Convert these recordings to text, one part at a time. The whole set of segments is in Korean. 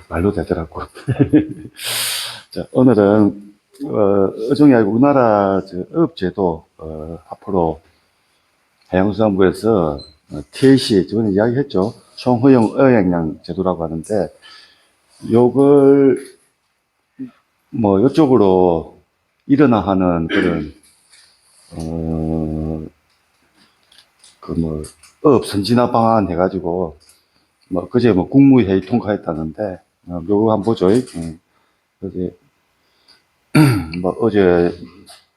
말로 되더라고. 자, 오늘은, 어종이 아니고 우리나라 어업제도, 앞으로 해양수산부에서 TAC, 저번에 이야기했죠. 총허용 어획량 제도라고 하는데, 요걸 뭐 이쪽으로 일어나 하는 그런, 어, 그 뭐, 어업 선진화 방안 해가지고, 뭐, 그제 뭐 국무회의 통과했다는데, 요거 한번 보죠. 어제,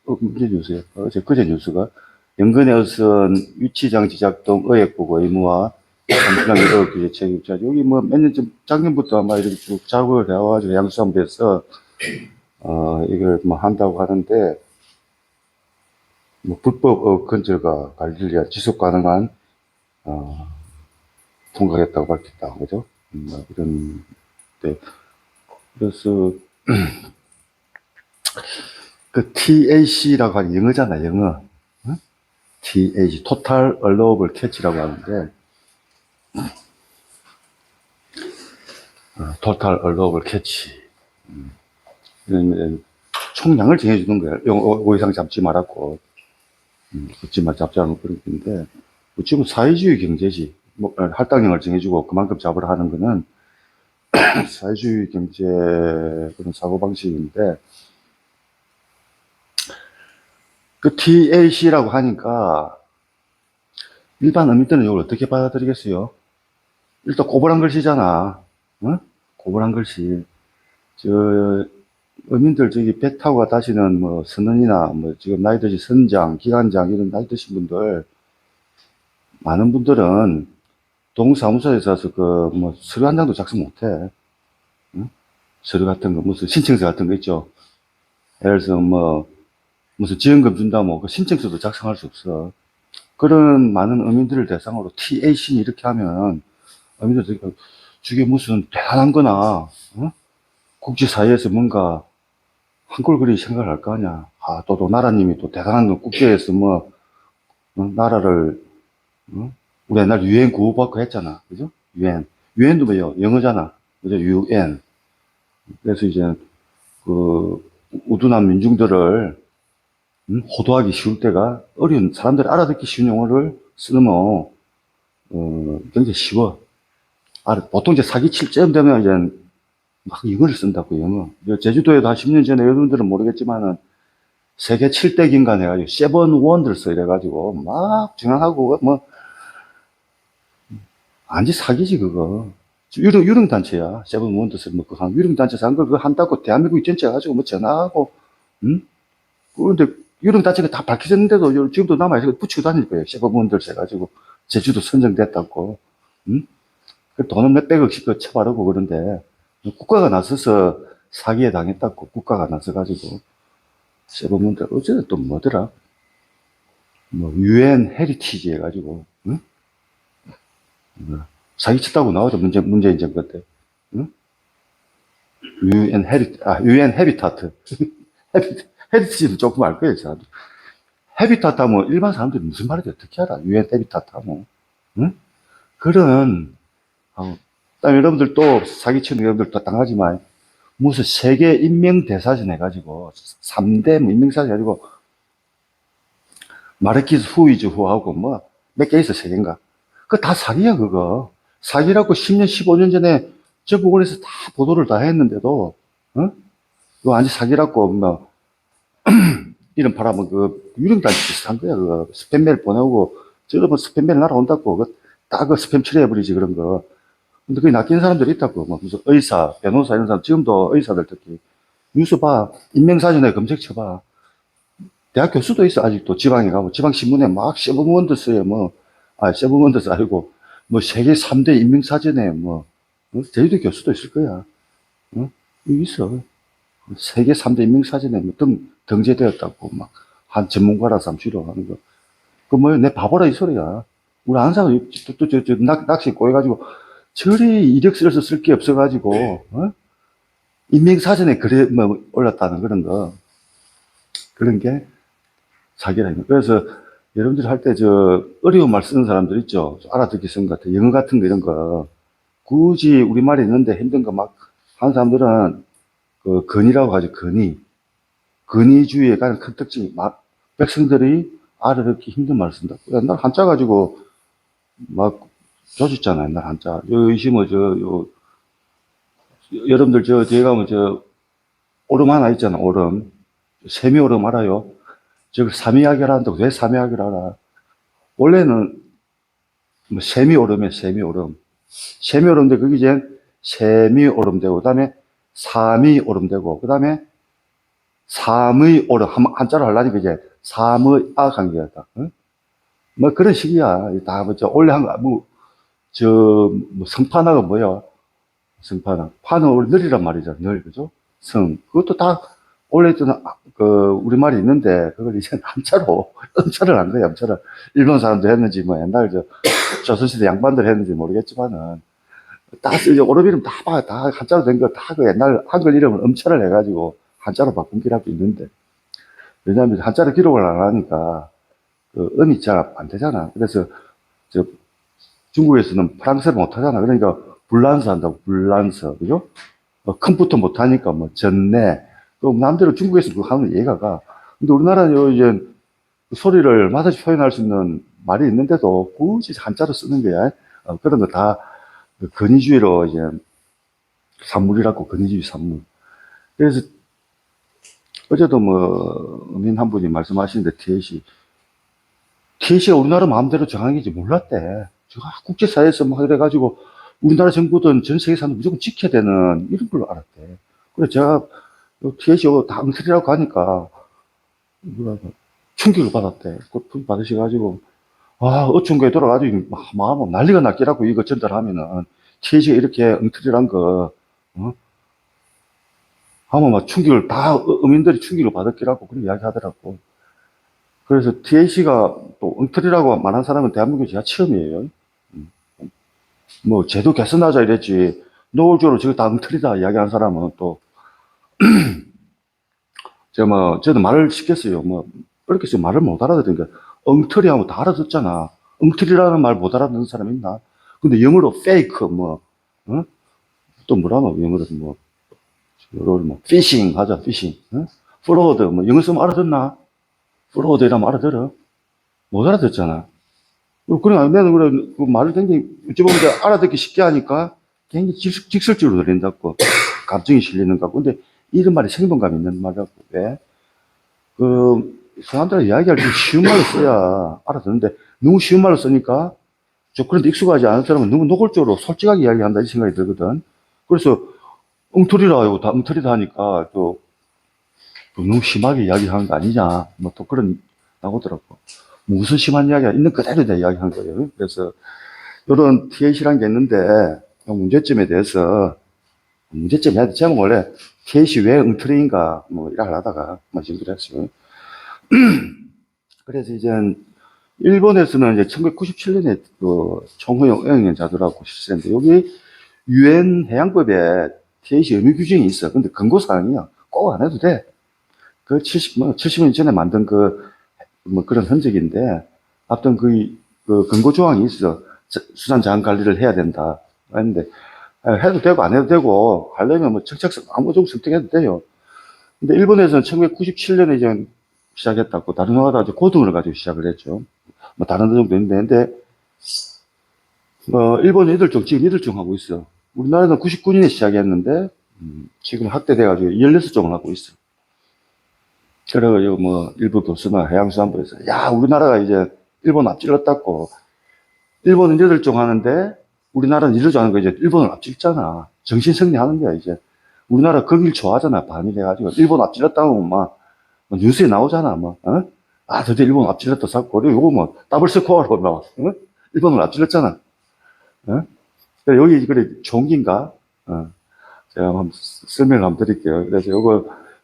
뭐, 무슨 뉴스예요? 그제 뉴스가, 연근의 어선 유치장 지작동 의획보고 의무화, 삼순항의 어업 규제 체계, 여기 뭐 몇 년쯤, 작년부터 아마 이렇게 쭉 작업을 해와가지고 양수산부에서, 이걸 뭐 한다고 하는데, 뭐 불법 어업 건절과 관리를 위한 지속 가능한, 어, 통과했다고 밝혔다. 그죠? 뭐 이런, 데 그래서, 그 TAC라고 하는 영어잖아, 영어. 응? TAC, Total Allowable Catch라고 하는데, Total Allowable Catch. 이런 총량을 정해주는 거야. 5 이상 잡지 말았고, 그렇지만 잡자는 그런 건데, 뭐 지금 사회주의 경제지. 뭐, 할당량을 정해주고 그만큼 잡으라 하는 거는 사회주의 경제 그런 사고방식인데, 그 TAC라고 하니까 일반 어민들은 이걸 어떻게 받아들이겠어요? 일단 고불한 글씨잖아. 어? 고불한 글씨. 저, 어민들 저기 배 타고 다시는 뭐 선원이나 뭐 지금 나이 드신 선장, 기관장 이런 나이 드신 분들, 많은 분들은 동사무소에서 그 뭐 서류 한 장도 작성 못 해. 응? 서류 같은 거, 무슨 신청서 같은 거 있죠. 예를 들어서 뭐 무슨 지원금 준다 뭐 그 신청서도 작성할 수 없어. 그런 많은 어민들을 대상으로 TAC는 이렇게 하면 어민들 저게 무슨 대단한 거나, 어? 국제사회에서 뭔가 한골그리 생각을 할 거 아니야. 아, 또 나라님이 또 대단한 거 국제에서 뭐, 나라를, 우리 옛날 유엔 구호받고 했잖아. 그죠? 유엔. 유엔도 뭐요? 영어잖아. 그죠? 유엔. 그래서 이제, 그, 우둔한 민중들을, 호도하기 쉬울 때가 어려운, 사람들이 알아듣기 쉬운 용어를 쓰면, 굉장히 쉬워. 보통 이제 사기칠 쯤 되면 이제 막 영어를 쓴다고, 영어. 제주도에도 한 10년 전에 여러분들은 모르겠지만은, 세계 7대 긴간 해가지고, 세븐 원더스 이래가지고, 막 증언하고, 뭐, 완전 사기지, 그거. 유령단체야. 세븐 원더스, 뭐, 그, 유령단체에서 한 걸, 그거 한다고 대한민국 전체 가지고, 뭐, 전화하고, 응? 그런데, 유령단체가 다 밝혀졌는데도, 지금도 남아있어. 붙이고 다닐 거예요. 세븐 원더스 해가지고, 제주도 선정됐다고, 응? 그 돈은 몇백억씩 그 쳐바르고 그런데, 국가가 나서서 사기에 당했다고, 국가가 나서가지고, 세븐 원더, 어제는 또 뭐더라? 뭐, 유엔 헤리티지 해가지고, 응? 사기쳤다고 나오죠. 문재인 정권 때. 응? 유엔 헤비타트. 헤리티지는 조금 알 거예요, 사람들. 헤비타트 하면 일반 사람들이 무슨 말인지 어떻게 알아? 유엔 헤비타트 하면. 응? 그런, 여러분들 또 사기치는 여러분들 또 당하지만, 무슨 세계 인명대사전 해가지고, 3대 뭐 인명사전 해가지고, 마르키스 후이즈 후하고 뭐, 몇 개 있어, 세 개인가. 그거 다 사기야, 그거. 사기라고 10년, 15년 전에 저 부근에서 다 보도를 다 했는데도, 어? 그거 완전 사기라고, 뭐, 이름 팔아면 그, 유령단지 비슷한 거야, 그거. 스팸메일 보내고, 저거 뭐 스팸메일 날아온다고, 딱 그 스팸 처리해버리지, 그런 거. 근데 그게 낚이는 사람들이 있다고, 뭐, 무슨 의사, 변호사 이런 사람, 지금도 의사들 특히. 뉴스 봐. 인명사전에 검색 쳐봐. 대학 교수도 있어, 아직도. 지방에 가고, 지방신문에 막 세븐원더스에 뭐, 세븐원더스 아니고, 뭐, 세계 3대 인명사전에 뭐, 제주도 교수도 있을 거야. 어? 여기 있어. 세계 3대 인명사전에 뭐 등재되었다고, 막, 한 전문가라서 함주로 하는 거. 그 뭐야, 내 바보라 이 소리야. 우리 아는 사람, 낚시 꼬여가지고, 저리 이력서를 쓸 게 없어가지고, 인명사전에 그래, 뭐, 올랐다는 그런 거. 그런 게 사기라는 거. 그래서 여러분들이 할 때 어려운 말 쓰는 사람들 있죠. 알아듣기 쓰는 것 같아. 영어 같은 거 이런 거. 굳이 우리말이 있는데 힘든 거 막 하는 사람들은 그 건의라고 하죠. 건의. 건의주의의 가장 큰 특징이 막 백성들이 알아듣기 힘든 말을 쓴다. 옛날 한자 가지고 막 조졌잖아. 옛날 한자. 요시 뭐 여러분들 뒤에 가면 오름 하나 있잖아. 오름. 세미오름 알아요? 저걸 삼위하결 한다고. 왜 삼위하결 알아? 원래는 뭐 세미오름이야. 세미오름. 세미오름인데 그게 이제 세미오름 되고 그다음에 삼위오름 되고 그다음에 삼의 오름 한자로 하려니까 이제 삼의 아 관계였다. 응? 뭐 그런 식이야. 다 뭐 원래 한 거 뭐 성판하가 뭐야? 성판하. 판은 원래 늘이란 말이잖아. 늘 그죠? 성. 그것도 다 원래 있던 그 우리말이 있는데 그걸 이제 한자로 음자를 한 거야. 음자를 일본 사람들 했는지 뭐 옛날 조선시대 양반들 했는지 모르겠지만은 다 이제 오름 이름 다 한자로 된 거 다 그 옛날 한글 이름을 음자를 해가지고 한자로 바꾼 기록이 있는데 왜냐하면 한자로 기록을 안 하니까 그 음이 잘 안 되잖아. 그래서 저 중국에서는 프랑스를 못 하잖아. 그러니까 불란서 한다고 불란서 그죠? 컴퓨터 못 하니까 뭐 전내 그 남대로 중국에서 그거 하면 이해가 가. 근데 우리나라는 이제 그 소리를 얼마든지 표현할 수 있는 말이 있는데도 굳이 한자로 쓰는 거야. 그런 거 다 건의주의로 이제 산물이라고 건의주의 산물. 그래서 어제도 뭐 어민 한 분이 말씀하시는데 TAC가 우리나라 마음대로 정하는 게지 몰랐대. 국제사회에서 막 이래가지고 우리나라 정부든 전 세계 사람 무조건 지켜야 되는 이런 걸로 알았대. 그래서 제가 TAC가 다 엉터리라고 하니까 뭐라고 충격을 받았대. 그 받으셔가지고 어촌구에 돌아가지고 마음 난리가 났기라고 이거 전달하면은 TAC가 이렇게 엉터리란 거 하면 막 충격을 다 어민들이 충격을 받았기라고 그런 이야기 하더라고. 그래서 TAC가 또 엉터리라고 말한 사람은 대한민국에 제가 처음이에요. 뭐 제도 개선하자 이랬지 노골적으로 저거 다 엉터리다 이야기하는 사람은 또 제가 뭐 저도 말을 시켰어요. 뭐 이렇게 해서 말을 못 알아듣으니까 엉터리하면 다 알아듣잖아. 엉터리라는 말 못 알아듣는 사람 있나? 근데 영어로 fake 뭐 어? 또 뭐라노 영어로 뭐 피싱 하자 피싱 프로드 뭐 영어 쓰면 알아듣나? 프로드 이라면 알아들어? 못 알아듣잖아. 그래, 나는 그래, 그 말을 굉장히, 어찌 보면 이제 알아듣기 쉽게 하니까 굉장히 직설적으로 들린다고. 감정이 실리는 것 같고. 근데 이런 말이 생동감 있는 말이라고. 왜? 사람들이 이야기할 때 쉬운 말을 써야 알아듣는데, 너무 쉬운 말을 쓰니까, 그런데 익숙하지 않은 사람은 너무 노골적으로 솔직하게 이야기한다, 이 생각이 들거든. 그래서, 엉터리라, 이거 다 엉터리다 하니까, 또 너무 심하게 이야기하는 거 아니냐, 뭐 또 그런, 나오더라고. 무슨 심한 이야기야? 있는 그대로 내 이야기한 거예요. 그래서 이런 TAC라는 게 있는데 이 문제점에 대해서 문제점 해야 돼. 제목 원래 TAC 왜 엉터리인가 뭐 일을 하다가 뭐 지금 했어요. 그래서 이제 일본에서는 이제 1997년에 그 총허용 어영연자들하고 실시했는데 여기 유엔 해양법에 TAC 의무 규정이 있어. 근데 근거 사항이야. 꼭 안 해도 돼. 그 70년 전에 만든 뭐 그런 흔적인데, 하여튼 그 근거 조항이 있어. 수산 자원 관리를 해야 된다. 했는데, 해도 되고 안 해도 되고, 하려면 뭐 정책성 아무 정도 선택해도 돼요. 근데 일본에서는 1997년에 이제 시작했다고, 다른 나라가 이제 고등어를 가지고 시작을 했죠. 뭐 다른 정도 있는데, 일본은 8종, 지금 8종 하고 있어. 우리나라는 99년에 시작했는데, 지금 확대돼가지고 16종을 하고 있어. 그래가지고 뭐 일부 교수나 해양수산부에서 야 우리나라가 이제 일본 앞질렀다고 일본은 8종 하는데 우리나라는 1종 하는 거 이제 일본을 앞질잖아. 정신승리하는 거야 이제. 우리나라 거길 좋아하잖아. 반일해가지고 일본 앞질렀다고 막 뉴스에 나오잖아. 뭐 드디어 일본 앞질렀다 샀고 그리고 요거 뭐 더블 스코어로 뭐 일본을 앞질렀잖아. 여기 그래 종기인가? 제가 한번 설명을 한번 드릴게요. 그래서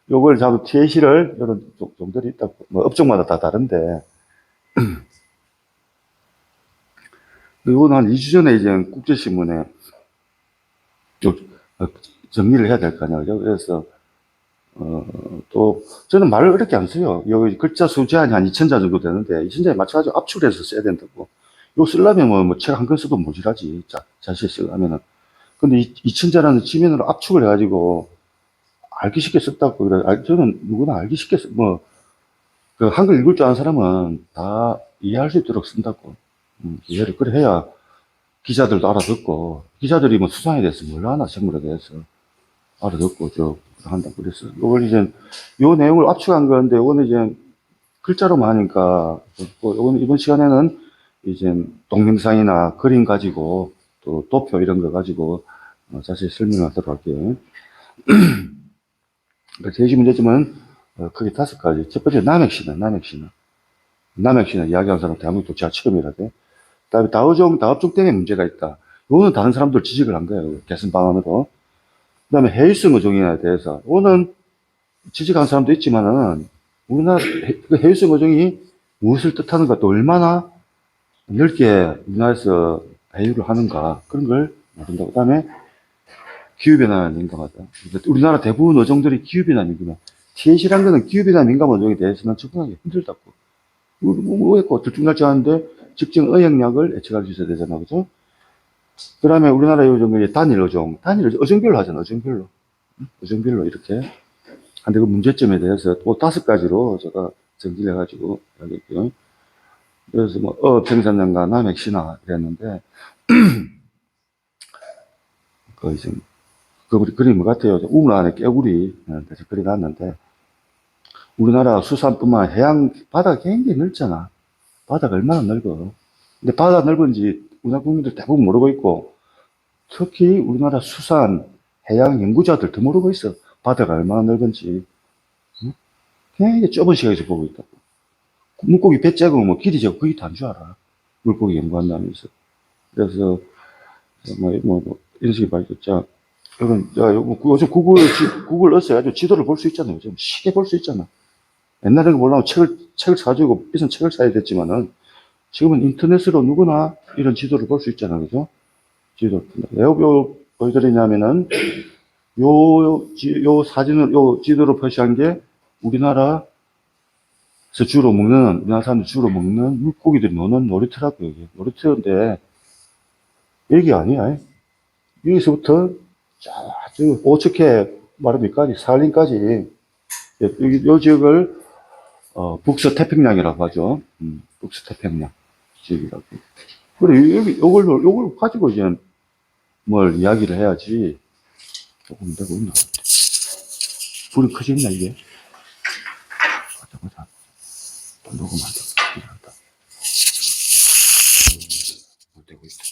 요걸 잡은 TAC를, 이런 종들이 있다고, 뭐, 업종마다 다 다른데, 이건 한 2주 전에 이제 국제신문에 정리를 해야 될 거 아니야. 그죠? 그래서, 또, 저는 말을 어렵게 안 써요. 여기 글자 수 제한이 한 2,000자 정도 되는데, 2,000자에 맞춰가지고 압축을 해서 써야 된다고. 이거 쓰려면 뭐 책 한 권 써도 모자라지. 자세히 쓰려면은. 근데 이 천자라는 지면으로 압축을 해가지고 알기 쉽게 썼다고 그래. 저는 누구나 알기 쉽게 뭐, 그 한글 읽을 줄 아는 사람은 다 이해할 수 있도록 쓴다고. 이해를 그래 해야 기자들도 알아듣고, 기자들이 뭐 수상에 대해서 뭘 아나, 생물에 대해서 알아듣고, 한다 그랬어. 요걸 이제, 요 내용을 압축한 건데, 요거는 이제 글자로만 하니까, 요거는 이번 시간에는 이제 동영상이나 그림 가지고, 또 도표 이런 거 가지고, 자세히 설명하도록 할게요. 그러니까 제시 문제점은 크게 5가지. 첫 번째, 남핵신화 이야기하는 사람 대한민국 제가 처음이라 돼. 그 다음에 다업종 때문에 문제가 있다. 이거는 다른 사람들 지적을 한 거예요. 개선 방안으로. 그 다음에 해외성 어종에 대해서. 이거는 지적한 사람도 있지만은, 우리나라 해외성 어종이 무엇을 뜻하는가, 또 얼마나 넓게 우리나라에서 배유를 하는가, 그런 걸 모른다고. 그 다음에 기후변화에 민감하다. 우리나라 대부분 어종들이 기후변화에 민감해. TH라는 거는 기후변화 민감 어종에 대해서는 접근하기 힘들다고. 뭐했고 들쭉날쭉하는데 특정 어획량을 예측할 수 있어야 되잖아, 그죠? 그 다음에 우리나라 요즘 단일 어종별로 하잖아, 어종별로 이렇게. 근데 그 문제점에 대해서 또 5가지로 제가 정리를 해가지고 이야기할게요. 그래서 뭐 생산량과 남획 신화 이랬는데 그 이제 그 그림이 뭐 같아요. 우물 안에 깨구리 그래서 그려놨는데 우리나라 수산뿐만 해양 바다가 굉장히 넓잖아. 바다가 얼마나 넓어. 근데 바다 넓은지 우리나라 국민들 대부분 모르고 있고 특히 우리나라 수산 해양 연구자들 더 모르고 있어. 바다가 얼마나 넓은지. 응? 굉장히 좁은 시각에서 보고 있다고. 물고기 배 작으면 뭐 길이 작고 그게 다인 줄 알아. 물고기 연구한다면서. 그래서 이런 식의 말이죠. 이건 요즘 구글 어스 해가지고 지도를 볼 수 있잖아요. 요즘 쉽게 볼 수 있잖아. 옛날에는 보려면 책을 사주고 비싼 책을 사야 됐지만은 지금은 인터넷으로 누구나 이런 지도를 볼 수 있잖아. 그죠? 왜 보여드리냐면은 요 지도로 표시한 게 우리나라 사람들이 주로 먹는 물고기들이 노는 놀이터라고, 여기. 놀이터인데, 여기 아니야. 여기서부터, 저, 오척해 마르미까지, 산림까지, 요 지역을, 북서태평양이라고 하죠. 북서태평양 지역이라고. 그래, 요걸 가지고 이제 뭘 이야기를 해야지. 조금 되고 있나? 불이 커지겠나, 이게? 보자. 녹음한다. 이런다. 되고 있다.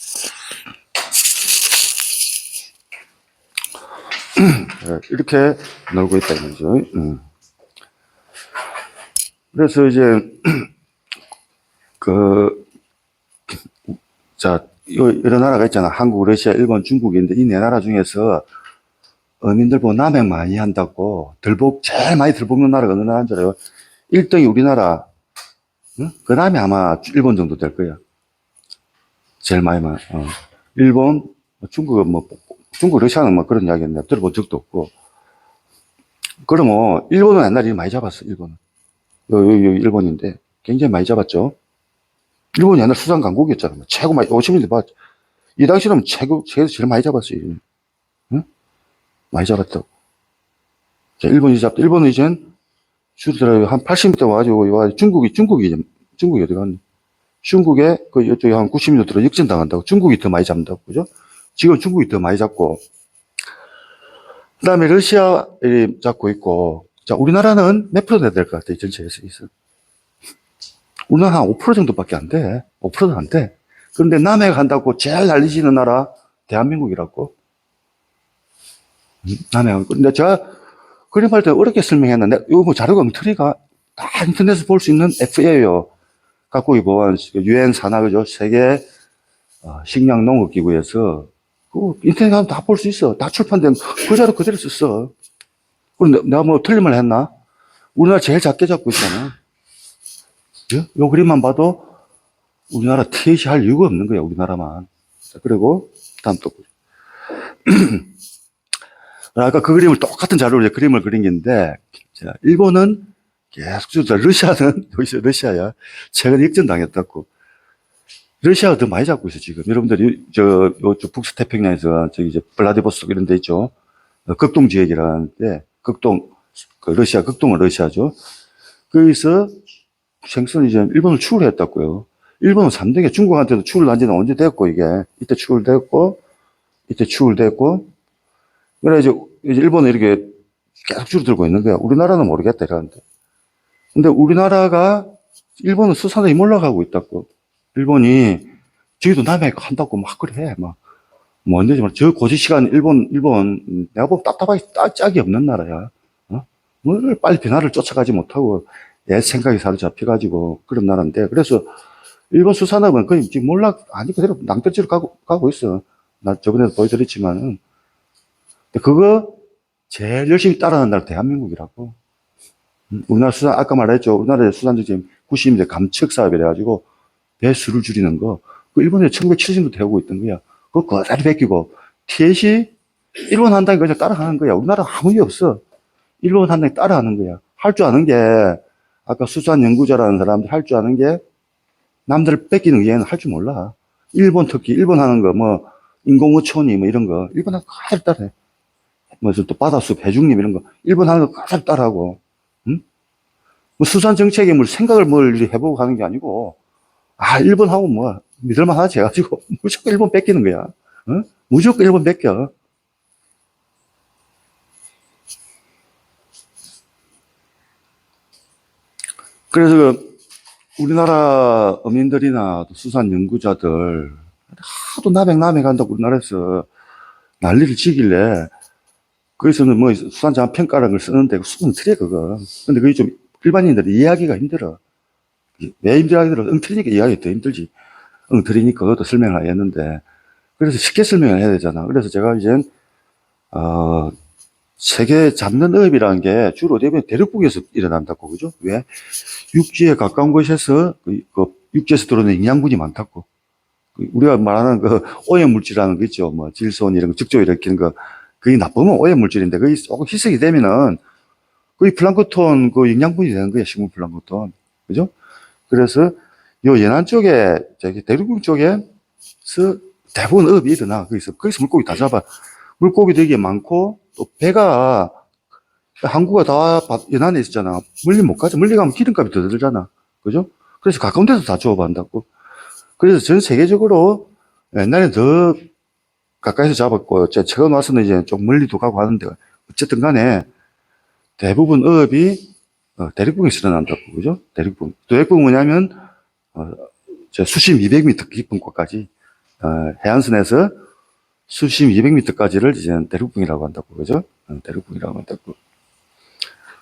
이렇게 놀고 있다, 이거죠. 그래서 이제, 여러 나라가 있잖아. 한국, 러시아, 일본, 중국인데, 이 네 나라 중에서 어민들 보고 남획 많이 한다고, 제일 많이 들볶는 나라가 어느 나라인 줄 알아요? 1등이 우리나라, 응? 그 다음에 아마 일본 정도 될 거야. 제일 많이만. 일본, 중국은 중국, 러시아는 뭐 그런 이야기 내가 들어본 적도 없고. 그러면, 일본은 옛날에 많이 잡았어, 일본은. 일본인데, 굉장히 많이 잡았죠. 일본이 옛날 수산 강국이었잖아. 최고 많이, 50년대 봐. 이 당시는 세계에서 제일 많이 잡았어요. 응? 많이 잡았다고. 자, 일본은 이젠, 줄들어 한 80m 와가지고, 중국이 어디 갔니? 중국에, 이쪽에 한 90m 들어 역전당한다고. 중국이 더 많이 잡는다고. 그죠? 지금 중국이 더 많이 잡고. 그 다음에 러시아에 잡고 있고. 자, 우리나라는 몇 프로 내야 될 것 같아, 이 전체에서. 우리나라 한 5% 정도밖에 안 돼. 5%는 안 돼. 그런데 남해가 한다고 제일 날리지는 나라, 대한민국이라고. 남해가. 근데 제가 그림 할 때 어렵게 설명했는데, 이거 뭐 자료가 엉터리가 다 인터넷에서 볼 수 있는 FAO요. 각국이 보안, 유엔 산하, 그죠? 세계 식량 농업 기구에서, 인터넷 가면 다 볼 수 있어. 다 출판된 그 자료 그대로 썼어. 그럼 내가 뭐 틀린 말 했나? 우리나라 제일 작게 잡고 있잖아. 요 그림만 봐도 우리나라 TH 할 이유가 없는 거야, 우리나라만. 자, 그리고 다음 또. 아까 그 그림을 똑같은 자료로 그림을 그린 건데, 자, 일본은 계속 러시아는, 여기서 러시아야. 최근에 역전당했다고. 러시아가 더 많이 잡고 있어, 지금. 여러분들이, 요쪽 북서태평양에서, 저기 이제, 블라디보스토크 이런 데 있죠. 극동 지역이라는데, 극동, 러시아, 극동은 러시아죠. 거기서 생선이 이제 일본을 추월했다고요. 일본은 3등에 중국한테도 추월 한 지는 언제 됐고, 이게. 이때 추월됐고, 이때 추월됐고, 그래, 이제 일본은 이렇게 계속 줄어들고 있는 거야. 우리나라는 모르겠다, 이러는데. 근데 우리나라가, 일본은 수산업이 올라가고 있다고. 일본이, 저희도 남해 한다고 막 그래, 막. 뭐, 안 되지만, 저 고지 시간 일본, 내가 보면 답답하게 짝이 없는 나라야. 어? 뭘 빨리 변화를 쫓아가지 못하고, 내 생각이 사로잡혀가지고, 그런 나라인데. 그래서, 일본 수산업은 거의 지금 아니, 그대로 낭떠러지로 가고 있어. 나 저번에도 보여드렸지만은. 그거 제일 열심히 따라하는 나라 대한민국이라고. 우리나라 수산, 아까 말했죠. 우리나라의 수산적 지금 90년대 감척 사업이래가지고, 배수를 줄이는 거. 그 일본에 1970년부터 해오고 있던 거야. 그거 그대로 베끼고, TS이 일본 한다니까 그냥 따라하는 거야. 우리나라 아무 일 없어. 일본 한다니까 따라하는 거야. 할 줄 아는 게, 아까 수산 연구자라는 사람들 할 줄 아는 게, 남들 뺏기는 게 얘는 할 줄 몰라. 일본 특히, 일본 하는 거, 뭐, 인공어촌이 뭐 이런 거, 일본 하는 거 그대로 따라해. 뭐, 또 바다숲, 해중림 이런 거, 일본 하는 거 그대로 따라하고, 응? 뭐 수산 정책에 뭘 생각을 뭘 해보고 하는 게 아니고, 아, 일본 하고 뭐, 믿을만 하지 해가지고, 무조건 일본 뺏기는 거야. 어? 무조건 일본 뺏겨. 그래서 우리나라 어민들이나 수산 연구자들, 하도 남해 간다고 우리나라에서 난리를 치길래, 거기서는 뭐 수산자원 평가라는 걸 쓰는데, 수능 틀려, 그거. 근데 그게 좀 일반인들이 이해하기가 힘들어. 왜 힘들어? 엉터리니까 이해하기 더 힘들지. 엉터리니까 그것도 설명을 했는데. 그래서 쉽게 설명을 해야 되잖아. 그래서 제가 이제, 세계 잡는 어업이라는 게 주로 어디에 보면 대륙국에서 일어난다고, 그죠? 왜? 육지에 가까운 곳에서, 육지에서 들어오는 영양분이 많다고. 우리가 말하는 오염물질이라는 거 있죠. 뭐, 질소원 이런 거, 적조 일으키는 거. 그게 나쁘면 오염물질인데, 그게 조금 희석이 되면은, 거의 플랑크톤 영양분이 되는 거야, 식물 플랑크톤. 그죠? 그래서, 요 연안 쪽에, 저기 대륙국 쪽에서 대부분 어업이 일어나. 거기서 물고기 다 잡아. 물고기 되게 많고, 또 배가, 항구가 다 연안에 있었잖아. 멀리 못 가죠. 멀리 가면 기름값이 더 들잖아. 그죠? 그래서 가까운 데서 다 조업한다고. 그래서 전 세계적으로 옛날에 더 가까이서 잡았고, 최근 와서는 이제 좀 멀리도 가고 하는데, 어쨌든 간에 대부분 어업이 대륙붕에서 일어난다고. 그죠? 대륙붕. 대륙붕은 뭐냐면, 수심 200m 깊은 곳까지, 해안선에서 수심 200m까지를 이제 대륙붕이라고 한다고. 그죠? 대륙붕이라고 한다고.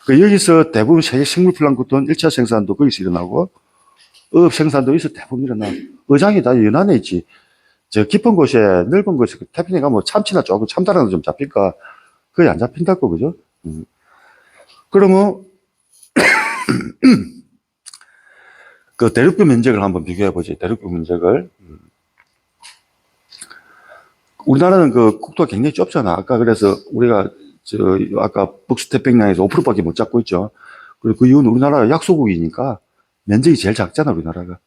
여기서 대부분 세계 식물 플랑크톤 1차 생산도 거기서 일어나고, 어업 생산도 여기서 대부분 일어나. 어장이 다 연안에 있지. 저 깊은 곳에, 넓은 곳에, 태평양에 가면 참치나 조금 참다라는 좀 잡힐까? 거의 안 잡힌다고, 그죠? 그러면, 그 대륙뷰 면적을 한번 비교해보지. 대륙뷰 면적을. 우리나라는 그 국토가 굉장히 좁잖아. 아까 그래서 우리가 아까 북서태평양에서 5%밖에 못 잡고 있죠. 그리고 그 이유는 우리나라가 약소국이니까 면적이 제일 작잖아, 우리나라가.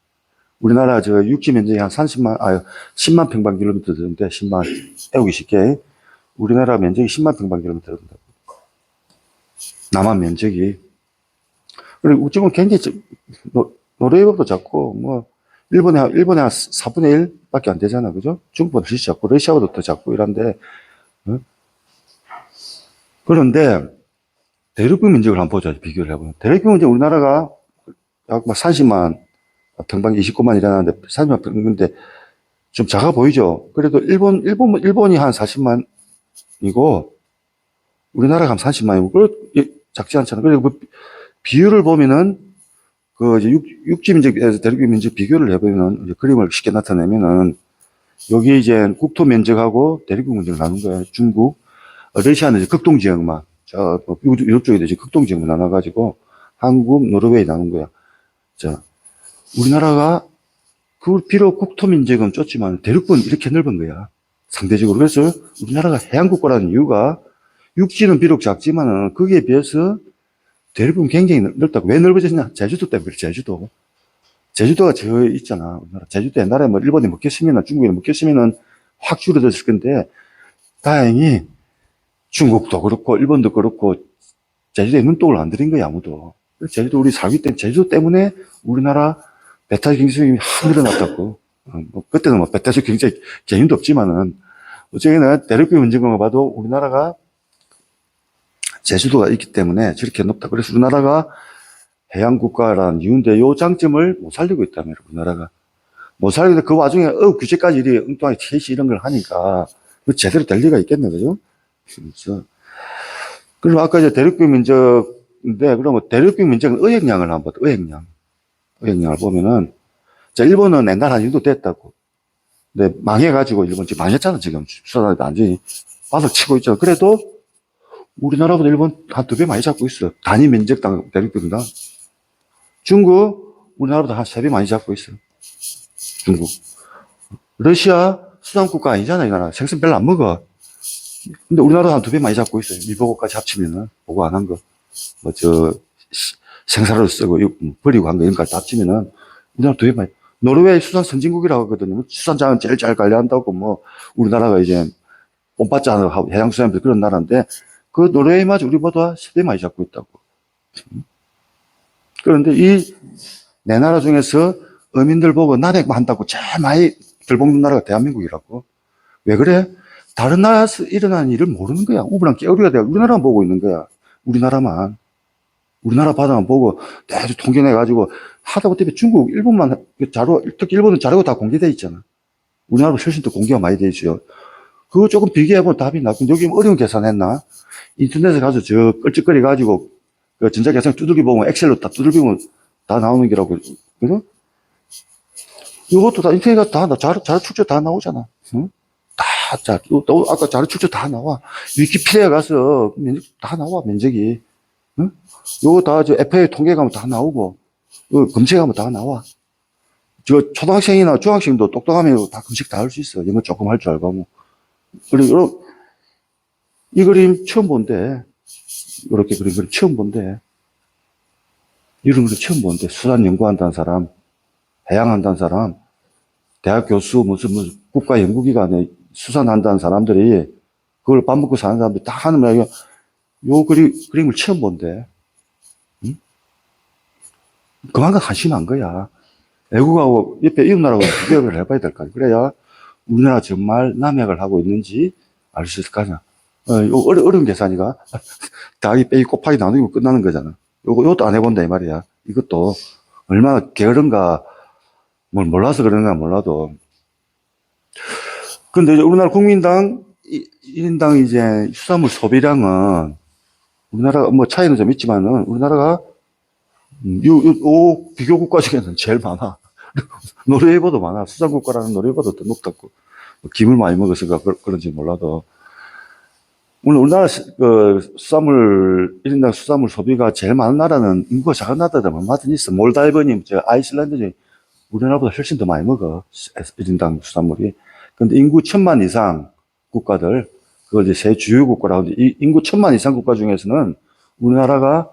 우리나라 육지 면적이 한 10만 평방킬로미터 되는데, 10만, 애우기 쉽게. 우리나라 면적이 10만 평방킬로미터 된다고. 남한 면적이. 그리고 지금 굉장히, 노르웨이보다 작고, 뭐, 일본에 한 4분의 1 밖에 안 되잖아. 그죠? 중국보다 훨씬 작고, 러시아보다 더 작고 이런데, 그런데, 대륙뷰 면적을 한번 보자. 비교를 해보면. 대륙뷰 면적 우리나라가 약 30만 평방 29만 이라는데, 30만 평인데, 좀 작아 보이죠? 그래도 일본이 한 40만이고, 우리나라가 한 30만이고, 작지 않잖아. 그리고 그 비율을 보면은, 이제 육지 면적에서 대륙 면적 비교를 해보면, 이제 그림을 쉽게 나타내면은, 여기 이제 국토 면적하고 대륙 면적을 나눈 거예요. 중국. 러시아는 이제 극동 지역만. 유럽 쪽에도 이제 극동 지역만 나눠가지고, 한국, 노르웨이 나눈 거야. 자, 우리나라가, 비록 국토 면적은 좁지만 대륙은 이렇게 넓은 거야. 상대적으로. 그래서 우리나라가 해안국가라는 이유가, 육지는 비록 작지만은 거기에 비해서 대륙은 굉장히 넓다고. 왜 넓어졌냐? 제주도 때문에 그래, 제주도. 제주도가 저 있잖아. 우리나라. 제주도 옛날에 뭐 일본이 먹혔으면, 중국이 먹혔으면은 확 줄어들었을 건데, 다행히 중국도 그렇고, 일본도 그렇고, 제주도에 눈독을 안 들인 거야, 아무도. 제주도 우리 살기 때문에, 제주도 때문에 우리나라 배타적 경제성이 확 늘어났다고. 뭐 그때는 뭐 배타적 경제 개념도 없지만은, 어쨌든 대륙비 문제만 봐도 우리나라가 제주도가 있기 때문에 저렇게 높다. 그래서 우리나라가 해양국가라는 이유인데, 요 장점을 못 살리고 있다며, 우리나라가. 못 살리는데 그 와중에 규제까지 이리 엉뚱하게 TC 이런 걸 하니까, 그 제대로 될 리가 있겠네, 그죠? 그래서, 그리고 아까 이제 대륙비 민족인데, 그러면 대륙비 민족은 의획량을 한번 봐, 의획량. 의획량을 보면은, 자, 일본은 옛날 한 정도 됐다고. 근데 망해가지고, 일본 지금 망했잖아, 지금. 수산하다 완전히 바닥 치고 있잖아. 그래도 우리나라보다 일본 한 2배 많이 잡고 있어. 단위 면적당 대륙비보다. 중국, 우리나라보다 한 3배 많이 잡고 있어. 중국. 러시아, 수산국가 아니잖아, 이 나라. 생선 별로 안 먹어. 근데 우리나라도 한 2배 많이 잡고 있어요. 미보고까지 합치면은. 보고 안 한 거. 뭐, 생사로 쓰고, 버리고 한 거, 이런 거까지 다 합치면은, 우리나라 2배 많이. 노르웨이 수산 선진국이라고 하거든요. 수산장은 제일 잘 관리한다고, 뭐, 우리나라가 이제, 봄바자하고 해양수산물 그런 나라인데, 그 노르웨이마저 우리보다 3배 많이 잡고 있다고. 그런데 내 나라 중에서 어민들 보고 남핵만 한다고 제일 많이 들볶는 나라가 대한민국이라고. 왜 그래? 다른 나라에서 일어나는 일을 모르는 거야. 우리랑 깨우리가 돼. 우리나라만 보고 있는 거야. 우리나라만. 우리나라 바다만 보고 대충 통계내가지고 하다못해 중국, 일본만 특히 일본은 자료가 다 공개돼 있잖아. 우리나라보다 훨씬 더 공개가 많이 돼 있어요. 그거 조금 비교해보면 답이 나고, 여기 어려운 계산했나? 인터넷에 가서 끌적거려가지고, 그 전자계산 두들기 보면, 엑셀로 다 두들기면 다 나오는 게라고. 그죠? 이것도 다, 인터넷 가서 다, 자료 출처 다 나오잖아. 응? 또 아까 자료 출처 다 나와. 위키피디아 가서 면적 다 나와, 면적이. 응? 요거 다, FA 통계 가면 다 나오고, 검색하면 다 나와. 초등학생이나 중학생도 똑똑하면 다 검색 다 할 수 있어. 영어 조금 할 줄 알고 하면. 그리고 이 그림 처음 본데, 이렇게 그린 그림 처음 본데, 이런 그림 처음 본데, 수산 연구한다는 사람, 해양한다는 사람, 대학 교수, 무슨 국가연구기관에 수산한다는 사람들이, 그걸 밥 먹고 사는 사람들이 다 하는 말이야. 요 그림을 처음 본데, 응? 그만큼 한심한 거야. 외국하고, 옆에 이웃나라하고 비교를 해봐야 될 거 아니야. 그래야 우리나라 정말 남획을 하고 있는지 알 수 있을 거 아니야. 어려운 계산이가. 더하기 빼기 곱하기 나누고 끝나는 거잖아. 이것도 안 해본다, 이 말이야. 이것도 얼마나 게으른가, 뭘 몰라서 그런가 몰라도. 근데 이제 우리나라 국민당 1인당 이제 수산물 소비량은 우리나라가 뭐 차이는 좀 있지만은 우리나라가 비교 국가 중에는 제일 많아. 노르웨이보다 많아. 수산국가라는 노르웨이보다 더 높다고. 김을 많이 먹어서가 그런지 몰라도. 우리나라 수산물, 1인당 수산물 소비가 제일 많은 나라는 인구가 작은 나라들 얼마든 있어. 몰다이버님, 아이슬란드니 우리나라보다 훨씬 더 많이 먹어. 1인당 수산물이. 근데 인구 1000만 이상 국가들, 그걸 이제 세 주요 국가라고 하는데, 이 인구 1000만 이상 국가 중에서는 우리나라가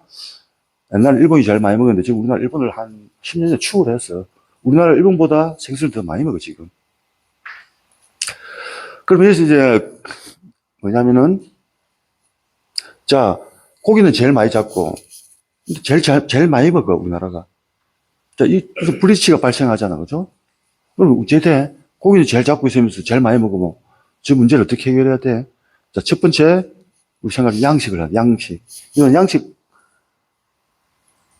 옛날 일본이 제일 많이 먹었는데, 지금 우리나라 일본을 한 10년 전에 추월을 했어. 우리나라 일본보다 생선을 더 많이 먹어, 지금. 그럼 여기서 이제, 뭐냐면은, 자, 고기는 제일 많이 잡고, 제일 많이 먹어, 우리나라가. 자, 그래서 브리치가 발생하잖아, 그죠? 그럼 어째 돼? 고기는 제일 잡고 있으면서 제일 많이 먹으면, 저 문제를 어떻게 해결해야 돼? 자, 첫 번째, 우리 생각에 양식을 하자, 양식. 이건 양식,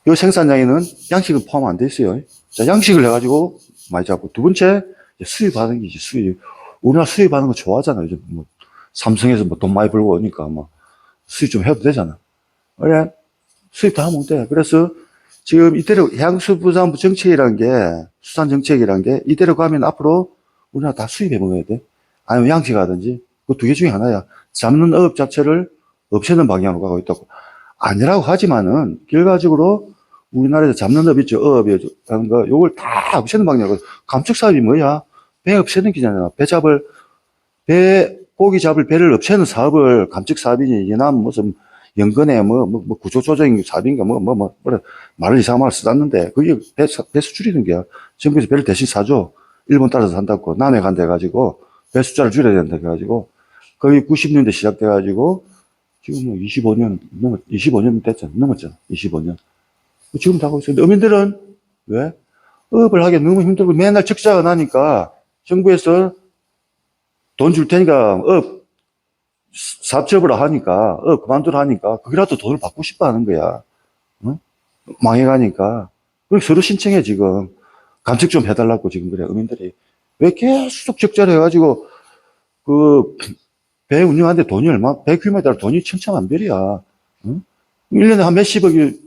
요 생산량에는 양식은 포함 안 돼 있어요. 자, 양식을 해가지고 많이 잡고. 두 번째, 수입하는 게 수입. 우리나라 수입하는 거 좋아하잖아, 요즘 뭐, 삼성에서 뭐 돈 많이 벌고 오니까, 뭐, 수입 좀 해도 되잖아. 그래, 수입 다 하면 돼. 그래서 지금 이대로 해양수산부 정책이라는 게, 수산 정책이라는 게 이대로 가면 앞으로 우리나라 다 수입해 먹어야 돼. 아니면 양식하든지. 그 두 개 중에 하나야. 잡는 어업 자체를 없애는 방향으로 가고 있다고. 아니라고 하지만은, 결과적으로 우리나라에서 잡는 업 있죠. 어업이 하는 거, 요걸 다 없애는 방향으로. 감축 사업이 뭐야? 배 없애는 기잖아. 고기 잡을 배를 없애는 사업을 감축 사업이니, 이게 난 무슨 연근에 구조조정인 사업인가 말을 이상한 말을 써놨는데, 그게 배수 줄이는 게야. 정부에서 배를 대신 사줘. 일본 따라서 산다고. 남해 간다 해가지고, 배 숫자를 줄여야 된다 해가지고, 거의 90년대 시작돼가지고, 지금 뭐 25년 됐잖아. 넘었잖아. 25년. 지금 다 하고 있어요. 어민들은 왜? 업을 하기 너무 힘들고 맨날 적자가 나니까 정부에서 돈 줄 테니까 사업 접으라 하니까, 그만두라 하니까, 그기라도 돈을 받고 싶어 하는 거야. 어? 망해가니까. 그리고 서로 신청해, 지금. 감축 좀 해달라고 지금 그래, 어민들이. 왜 계속 적자를 해가지고, 그, 배 운영하는데 돈이 배 규모에 따라 돈이 천차만별이야. 응? 1년에 한 몇십억이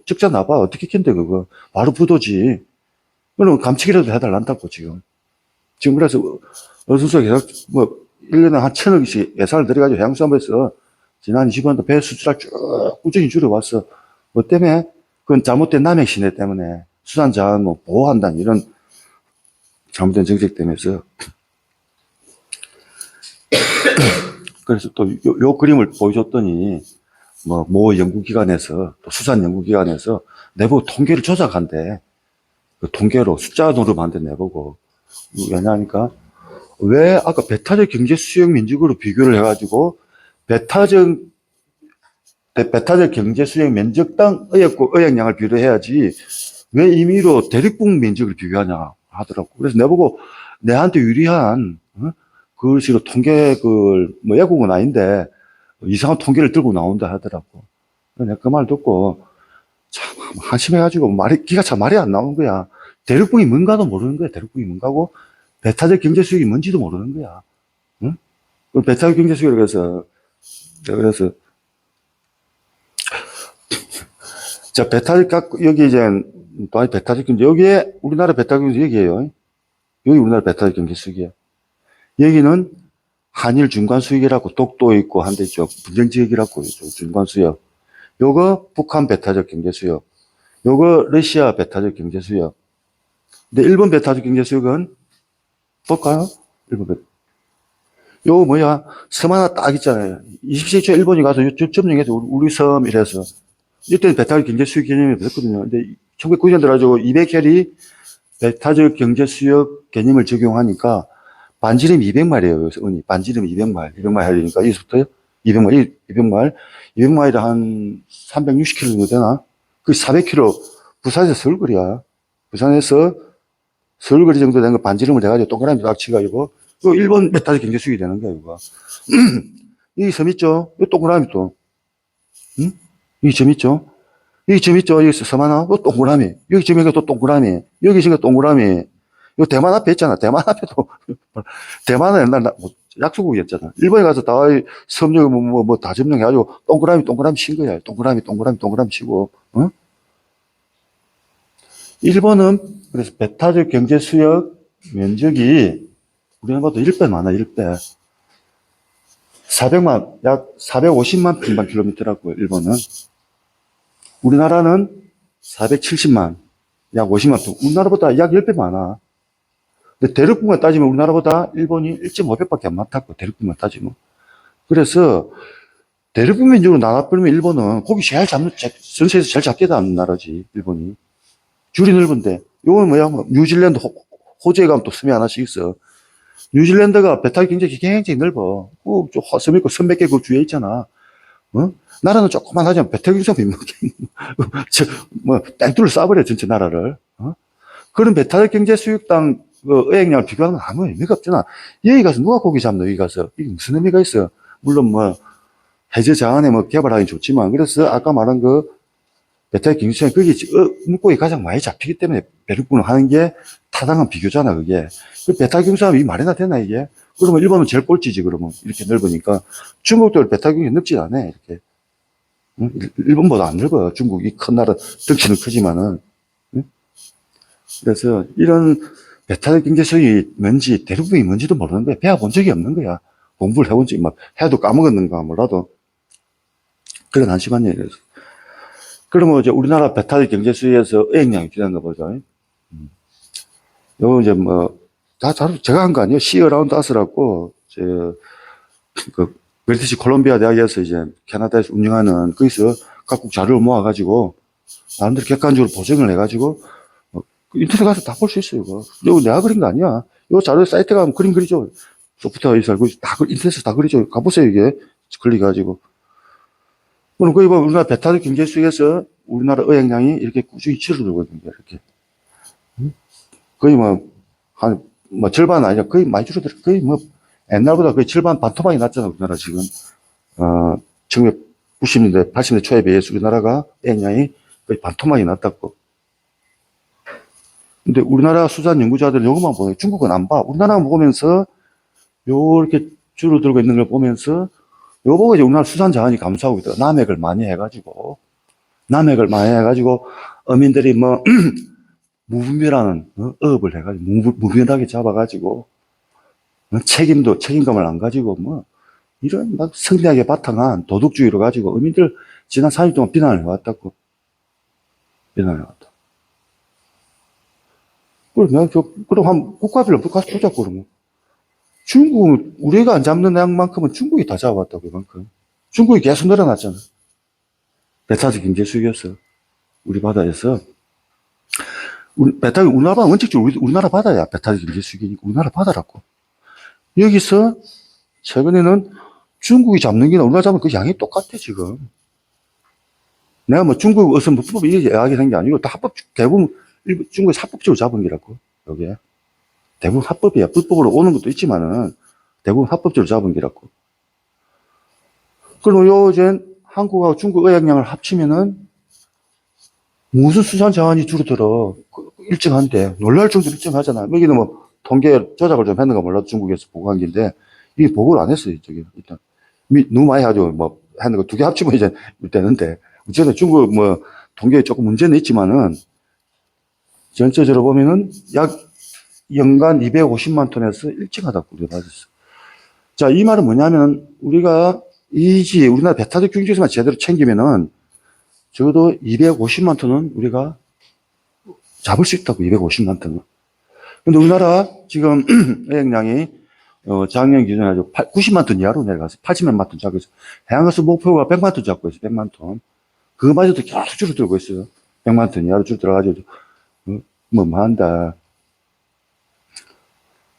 적자 나봐. 어떻게 캔대, 그거. 바로 부도지. 그럼 감축이라도 해달란다고, 지금. 지금 그래서, 어수선 계속, 1년에 한 1,000억씩 예산을 들여가지고 해양수산부에서 지난 20년도 배 수출을 쭉 꾸준히 줄여왔어. 뭐 때문에? 그건 잘못된 남획 신뢰 때문에. 수산자원 보호한다는 이런 잘못된 정책 때문에서. 그래서 또 요 그림을 보여줬더니, 모 연구기관에서, 또 수산연구기관에서 내부 통계를 조작한대. 그 통계로 숫자 노름한데 내보고. 왜냐하니까, 왜 아까 배타적 경제 수용 면적으로 비교를 해가지고 배타적 경제 수용 면적당 의역량을 비교해야지 왜 임의로 대륙분 면적을 비교하냐 하더라고. 그래서 내보고 내한테 유리한 그식으로 통계 외국은 아닌데 이상한 통계를 들고 나온다 하더라고. 내가 그 말 듣고 참 한심해가지고 기가 참 말이 안 나오는 거야. 대륙분이 뭔가도 모르는 거야. 대륙분이 뭔가고 배타적 경제 수익이 뭔지도 모르는 거야. 응? 그 배타적 경제 수익을 그래서, 자, 여기 이제, 또 배타적 경제, 여기에, 우리나라 배타적 경제 여기에요. 여기 우리나라 배타적 경제 수익이에요. 여기는 한일 중간 수익이라고 독도 있고 한데 있죠. 분쟁지역이라고 있죠. 중간 수역. 요거 북한 배타적 경제 수역. 요거 러시아 배타적 경제 수역. 근데 일본 배타적 경제 수역은 볼까요? 일본 요거 섬 하나 딱 있잖아요. 20세기 초 일본이 가서 점령해서 우리 섬 이래서. 이때 배타적 경제 수역 개념이 없었거든요. 근데 1990년 들어가지고 200혈이 배타적 경제 수역 개념을 적용하니까 반지름 200마리예요. 여기서 은이. 반지름 200마일. 200마일 하려니까 여기서부터요? 200마일이 한 360km 정도 되나? 그 400km. 부산에서 서울거리야. 부산에서 서울거리 정도 되는 거 반지름을 돼가지고 동그라미 딱 치가지고 일본 배타적 경제 수익이 되는 거야, 이거. 이 섬 있죠? 이 동그라미 또. 응? 이 점 있죠? 여기 점 있죠? 여기 섬 하나? 또 동그라미. 여기 점이니까 또 동그라미. 여기 있으니까 동그라미. 요 대만 앞에 있잖아. 대만 앞에도. 대만은 옛날 약소국이었잖아. 일본에 가서 다 섬역 다 점령해가지고 동그라미 친 거야. 동그라미 치고. 어? 일본은 그래서 배타적 경제 수역 면적이 우리나라보다 1배 많아, 1배. 약 450만 평방킬로미터라고요, 일본은. 우리나라는 470만, 약 50만 평. 우리나라보다 약 10배 많아. 근데 대륙분만 따지면 우리나라보다 일본이 1.5배밖에 안 많다고, 대륙분만 따지면. 그래서 대륙분 면적으로 나눠버리면 일본은 고기 전세에서 제일 작게 잡는 나라지, 일본이. 줄이 넓은데. 요건 뉴질랜드, 호주에 가면 또 섬이 하나씩 있어. 뉴질랜드가 배타적 경제가 굉장히 넓어. 섬 있고 섬 몇 개 그 주위에 있잖아. 어? 나라는 조그만 하지만 배타적 경제가 땡뚫을 쏴버려, 전체 나라를. 어? 그런 배타적 경제 수익당 의획량을 비교하는 건 아무 의미가 없잖아. 여기 가서 누가 고기 잡노, 여기 가서. 이게 무슨 의미가 있어. 물론 해저 자원에 개발하기 좋지만, 그래서 아까 말한 배타적 경제 수익, 거기 물고기 가장 많이 잡히기 때문에 배륙분을 하는 게 타당한 비교잖아, 그게. 그 배타적 경제 수익이 말이나 되나, 이게? 그러면 일본은 제일 꼴찌지, 그러면. 이렇게 넓으니까. 중국도 배타적 경제 넓지 않아, 이렇게. 응? 일본보다 안 넓어. 중국이 큰 나라, 덩치는 크지만은. 응? 그래서 이런 배타적 경제 수익이 뭔지, 대륙분이 뭔지도 모르는 거야. 배워본 적이 없는 거야. 공부를 해본 적이, 해도 까먹었는가 몰라도. 그런 한심한 얘기였어. 그러면 이제 우리나라 배타적 경제 수익에서 의획량이 필요한 거 보죠. 요거 이제 제가 한 거 아니에요. 시 어라운드 아스라고, 브리티시 콜롬비아 대학에서 이제 캐나다에서 운영하는 거기서 각국 자료를 모아가지고 나름대로 객관적으로 보정을 해가지고 그 인터넷 가서 다 볼 수 있어요. 이거 내가 그린 거 아니야. 이 자료 사이트 가면 그림 그리죠. 소프트웨어 있어. 인터넷에서 다 그리죠. 가보세요, 이게. 클릭해가지고. 그럼 거기 보면 우리나라 베타적 경제 수익에서 우리나라 의획량이 이렇게 꾸준히 줄어들고 있는 거야, 이렇게. 거의 뭐, 절반 아니라 거의 많이 줄어들어. 거의 뭐, 옛날보다 거의 절반 반토막이 났잖아, 우리나라 지금. 1990년대, 80년대 초에 비해서 우리나라가 의획량이 거의 반토막이 났다고. 근데 우리나라 수산 연구자들은 요것만 보요. 중국은 안 봐. 우리나라만 보면서 요렇게 줄어들고 있는 걸 보면서 요거 보고 이제 우리나라 수산 자원이 감소하고 있다. 남획을 많이 해가지고 어민들이 뭐 무분별한 어업을 해가지고 무분별하게 잡아가지고 책임감을 안 가지고 뭐 이런 막 성리학에 바탕한 도덕주의로 가지고 어민들 지난 30년 동안 비난을 해왔다고. 그러면 그럼 한 국가별로 가서 보자고 그러면. 중국은 우리가 안 잡는 양만큼은 중국이 다 잡아왔다고 그만큼. 중국이 계속 늘어났잖아. 배타적 경제 수익이었어. 우리 바다에서. 우리나라 바다 원칙적으로 우리나라 바다야. 배타적 경제 수익이니까 우리나라 바다라고. 여기서 최근에는 중국이 잡는 게나 우리나라 잡는 그 양이 똑같아 지금. 내가 뭐 중국 어선 불법 이야기 한 게 아니고 다 대부분 중국에서 합법적으로 잡은 게라고. 여기에. 대부분 합법이야. 불법으로 오는 것도 있지만은 대부분 합법적으로 잡은 게라고. 그럼 요즘 한국하고 중국 의약량을 합치면은 무슨 수산 자원이 줄어들어. 일정한데. 놀랄 정도로 일정하잖아. 여기는 뭐 통계 조작을 좀 했는가 몰라도 중국에서 보고한 게인데 이게 보고를 안 했어요. 저기 일단 너무 많이 하죠. 뭐 하는 거 두 개 합치면 이제 되는데 어쨌든 중국 뭐 통계에 조금 문제는 있지만은 전체적으로 보면은 약 연간 250만 톤에서 일정하다고 우리가 봤었어. 자, 이 말은 뭐냐면 우리가 우리나라 배타적 경제에서만 제대로 챙기면은 적어도 250만 톤은 우리가 잡을 수 있다고, 250만 톤은. 근데 우리나라 지금 의획량이 작년 기준에 아주 90만 톤 이하로 내려가서 80만 톤 잡고 있어요. 해양가스 목표가 100만 톤 잡고 있어요. 100만 톤. 그거마저도 계속 줄어들고 있어요. 100만 톤 이하로 줄어들어가지고 뭐 한다.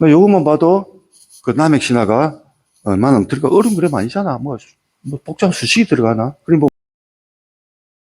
요것만 봐도 그 남핵 신화가 얼마나 들어가 어려운 그램 아니잖아. 뭐 복잡한 수식이 들어가나? 그럼 뭐